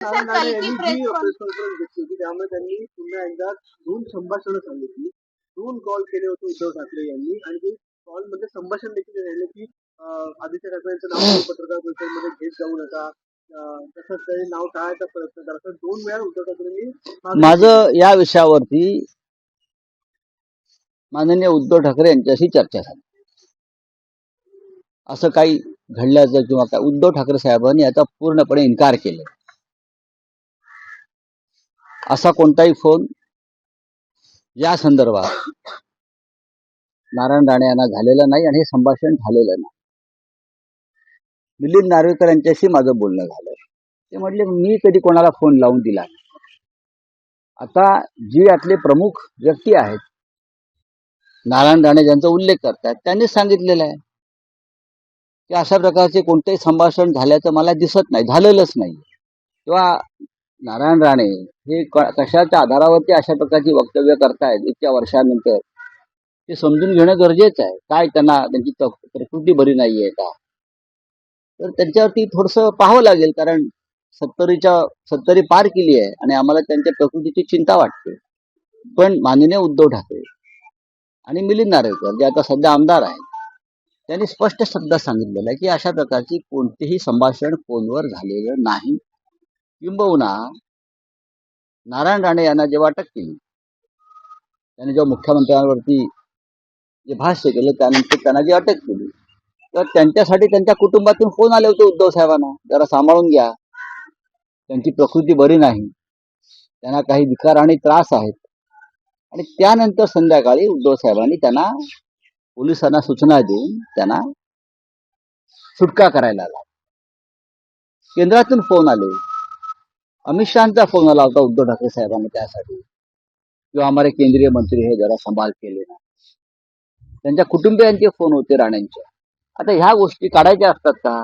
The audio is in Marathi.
सर कल की प्रेस कॉन्फरन्स घेतली होती त्यामुळे त्यांनी पुन्हा एकदा 2 संभाषणं सांगितली. 2 कॉल केले होते उद्धव ठाकरे यांनी आणि ते कॉलमध्ये संभाषण देखील राहिले की आदित्य ठाकरेंचं नाव पत्रकार परिषदेमध्ये घेत जाऊ नका. तसंच ते नाव टाळायचा प्रयत्न करा. असं 2 वेळा उद्धव ठाकरेंनी माझं या विषयावरती माननीय उद्धव ठाकरे यांच्याशी चर्चा झाली. असं काही घडल्याचं किंवा काय उद्धव ठाकरे साहेबांनी याचा पूर्णपणे इन्कार केला. असा कोणताही फोन या संदर्भात नारायण राणे यांना झालेला नाही आणि हे संभाषण झालेलं नाही. मिलिंद नार्वेकर यांच्याशी माझं बोलणं झालं. ते म्हटले मी कधी कोणाला फोन लावून दिला नाही. आता जी यातले प्रमुख व्यक्ती आहेत नारायण राणे ज्यांचा उल्लेख करतात त्यांनीच सांगितलेलं आहे की अशा प्रकारचे कोणतेही संभाषण झाल्याचं मला दिसत नाही, झालेलंच नाही. किंवा नारायण राणे हे कशाच्या आधारावरती अशा प्रकारची वक्तव्य करतायत इतक्या वर्षानंतर ते समजून घेणं गरजेचं आहे. काय त्यांना त्यांची प्रकृती बरी नाहीये का, तर त्यांच्यावरती थोडंसं पाहावं लागेल. कारण 70 पार केली आहे आणि आम्हाला त्यांच्या प्रकृतीची चिंता वाटते. पण माननीय उद्धव ठाकरे आणि मिलिंद नार्वेकर जे आता सध्या आमदार आहेत त्यांनी स्पष्ट शब्दात सांगितलेलं आहे की अशा प्रकारची कोणतेही संभाषण फोनवर झालेलं नाही. किंबहुना नारायण राणे यांना जेव्हा अटक केली, त्यांनी जेव्हा मुख्यमंत्र्यांवरती जे भाष्य केलं त्यानंतर त्यांना जी अटक केली, तर त्यांच्यासाठी त्यांच्या कुटुंबातून फोन आले होते उद्धव साहेबांना, जरा सांभाळून घ्या, त्यांची प्रकृती बरी नाही, त्यांना काही विकार आणि त्रास आहेत. आणि त्यानंतर संध्याकाळी उद्धव साहेबांनी त्यांना पोलिसांना सूचना देऊन त्यांना सुटका करायला आला. केंद्रातून फोन आले, अमित शहाचा फोन आला होता उद्धव ठाकरे साहेबांना त्यासाठी किंवा हमारे केंद्रीय मंत्री हे जरा संभाल केले ना. त्यांच्या कुटुंबियांचे फोन होते राणेंच्या. आता ह्या गोष्टी काढायच्या असतात का?